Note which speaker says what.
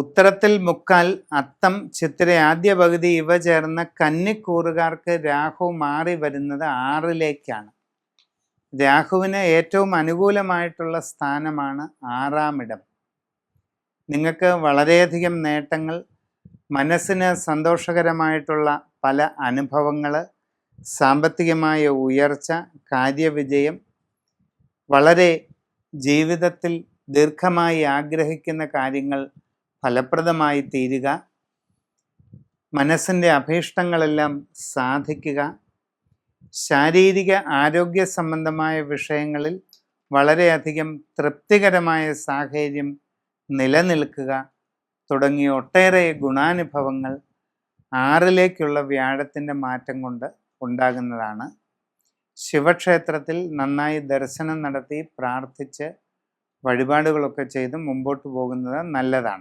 Speaker 1: ഉത്തരത്തിൽ മുക്കാൽ, അത്തം, ചിത്തിര ആദ്യ പകുതി ഇവ ചേർന്ന കന്നിക്കൂറുകാർക്ക് രാഹു മാറി വരുന്നത് 6ലേക്കാണ്. രാഹുവിന് ഏറ്റവും അനുകൂലമായിട്ടുള്ള സ്ഥാനമാണ് 6ാം ഇടം. നിങ്ങൾക്ക് വളരെയധികം നേട്ടങ്ങൾ, മനസ്സിന് സന്തോഷകരമായിട്ടുള്ള പല അനുഭവങ്ങൾ, സാമ്പത്തികമായ ഉയർച്ച, കാര്യവിജയം, വളരെ ജീവിതത്തിൽ ദീർഘമായി ആഗ്രഹിക്കുന്ന കാര്യങ്ങൾ ഫലപ്രദമായി തീരുക, മനസ്സിൻ്റെ അഭീഷ്ടങ്ങളെല്ലാം സാധിക്കുക, ശാരീരിക ആരോഗ്യ സംബന്ധമായ വിഷയങ്ങളിൽ വളരെയധികം തൃപ്തികരമായ സാഹചര്യം നിലനിൽക്കുക തുടങ്ങിയ ഒട്ടേറെ ഗുണാനുഭവങ്ങൾ 6ലേക്കുള്ള വ്യാഴത്തിൻ്റെ മാറ്റം കൊണ്ട് ഉണ്ടാകുന്നതാണ്. ശിവക്ഷേത്രത്തിൽ നന്നായി ദർശനം നടത്തി പ്രാർത്ഥിച്ച് വഴിപാടുകളൊക്കെ ചെയ്ത് മുമ്പോട്ട് പോകുന്നത് നല്ലതാണ്.